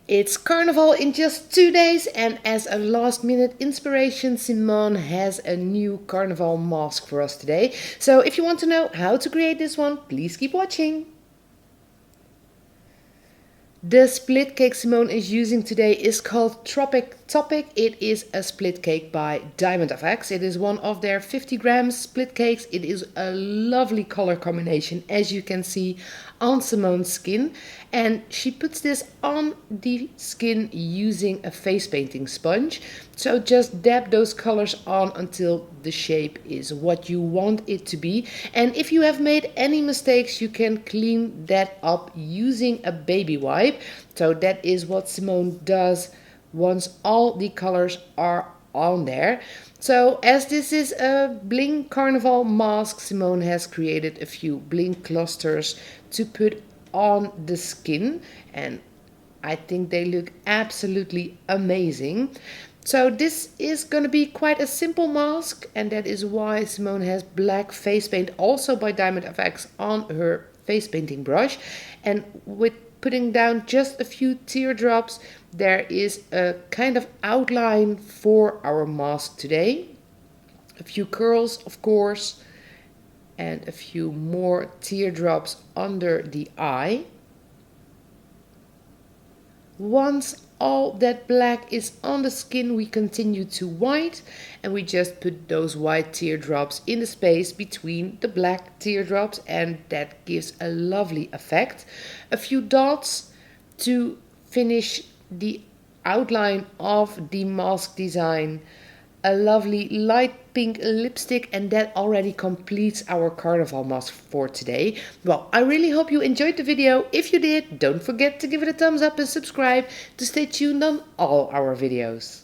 It's Carnival in just 2 days, and as a last minute inspiration, Simone has a new Carnival mask for us today. So if you want to know how to create this one, please keep watching. The split cake Simone is using today is called Tropic Topic. It is a split cake by Diamond FX. It is one of their 50 grams split cakes. It is a lovely color combination, as you can see on Simone's skin. And she puts this on the skin using a face painting sponge. So just dab those colors on until the shape is what you want it to be. And if you have made any mistakes, you can clean that up using a baby wipe. So that is what Simone does once all the colors are on there. So as this is a bling carnival mask, Simone has created a few bling clusters to put on the skin, and I think they look absolutely amazing. So this is going to be quite a simple mask, and that is why Simone has black face paint, also by Diamond FX, on her face painting brush. And with putting down just a few teardrops, there is a kind of outline for our mask today. A few curls, of course, and a few more teardrops under the eye. Once all that black is on the skin, we continue to white, and we just put those white teardrops in the space between the black teardrops, and that gives a lovely effect. A few dots to finish the outline of the mask design. A lovely light pink lipstick, and that already completes our carnival mask for today. Well, I really hope you enjoyed the video. If you did, don't forget to give it a thumbs up and subscribe to stay tuned on all our videos.